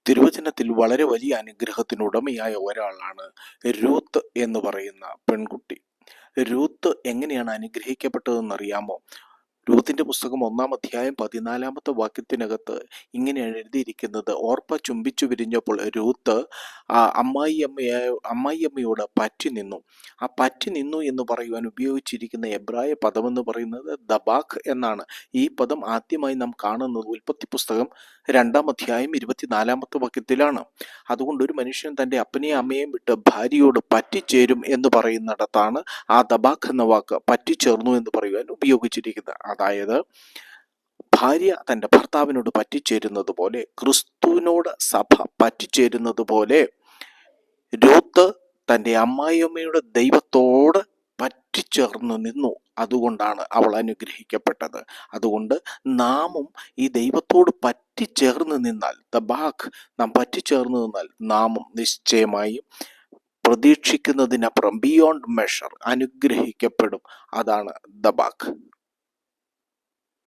തിരുവചനത്തിൽ വളരെ വലിയ അനുഗ്രഹത്തിനുടമയായ ഒരാളാണ് രൂത്ത് എന്ന് പറയുന്ന പെൺകുട്ടി. രൂത്ത് എങ്ങനെയാണ് അനുഗ്രഹിക്കപ്പെട്ടതെന്നറിയാമോ? രൂത്തിന്റെ പുസ്തകം 1-ാം അധ്യായം 14-ാമത്തെ വാക്യത്തിനകത്ത് ഇങ്ങനെയാണ് എഴുതിയിരിക്കുന്നത്: ഓർപ്പ ചുംബിച്ചു വിരിഞ്ഞപ്പോൾ രൂത്ത് അമ്മായിയമ്മയോട് പറ്റി നിന്നു. ആ പറ്റി നിന്നു എന്ന് പറയുവാൻ ഉപയോഗിച്ചിരിക്കുന്ന എബ്രായ പദമെന്ന് പറയുന്നത് ദബാഖ് എന്നാണ്. ഈ പദം ആദ്യമായി നാം കാണുന്നത് ഉൽപ്പത്തി പുസ്തകം 2-ാം അധ്യായം 24-ാമത്തെ വാക്യത്തിലാണ്. അതുകൊണ്ട് ഒരു മനുഷ്യൻ തൻ്റെ അപ്പനെയും അമ്മയെയും വിട്ട് ഭാര്യയോട് പറ്റിച്ചേരും എന്ന് പറയുന്നിടത്താണ് ആ ദബാഖ് എന്ന വാക്ക് പറ്റിച്ചേർന്നു എന്ന് പറയുവാൻ ഉപയോഗിച്ചിരിക്കുന്നത്. അതായത് ഭാര്യ തൻ്റെ ഭർത്താവിനോട് പറ്റിച്ചേരുന്നത് പോലെ, ക്രിസ്തുവിനോട് സഭ പറ്റിച്ചേരുന്നത് പോലെ, രൂത്ത് തൻ്റെ അമ്മായിയമ്മയുടെ ദൈവത്തോട് പറ്റിച്ചേർന്ന് നിന്നു. അതുകൊണ്ടാണ് അവൾ അനുഗ്രഹിക്കപ്പെട്ടത്. അതുകൊണ്ട് നാമും ഈ ദൈവത്തോട് പറ്റിച്ചേർന്ന് നിന്നാൽ, നാം പറ്റിച്ചേർന്ന് നിന്നാൽ നാമും നിശ്ചയമായും പ്രതീക്ഷിക്കുന്നതിനപ്പുറം ബിയോണ്ട് മെഷർ അനുഗ്രഹിക്കപ്പെടും. അതാണ് ദബാഖ്.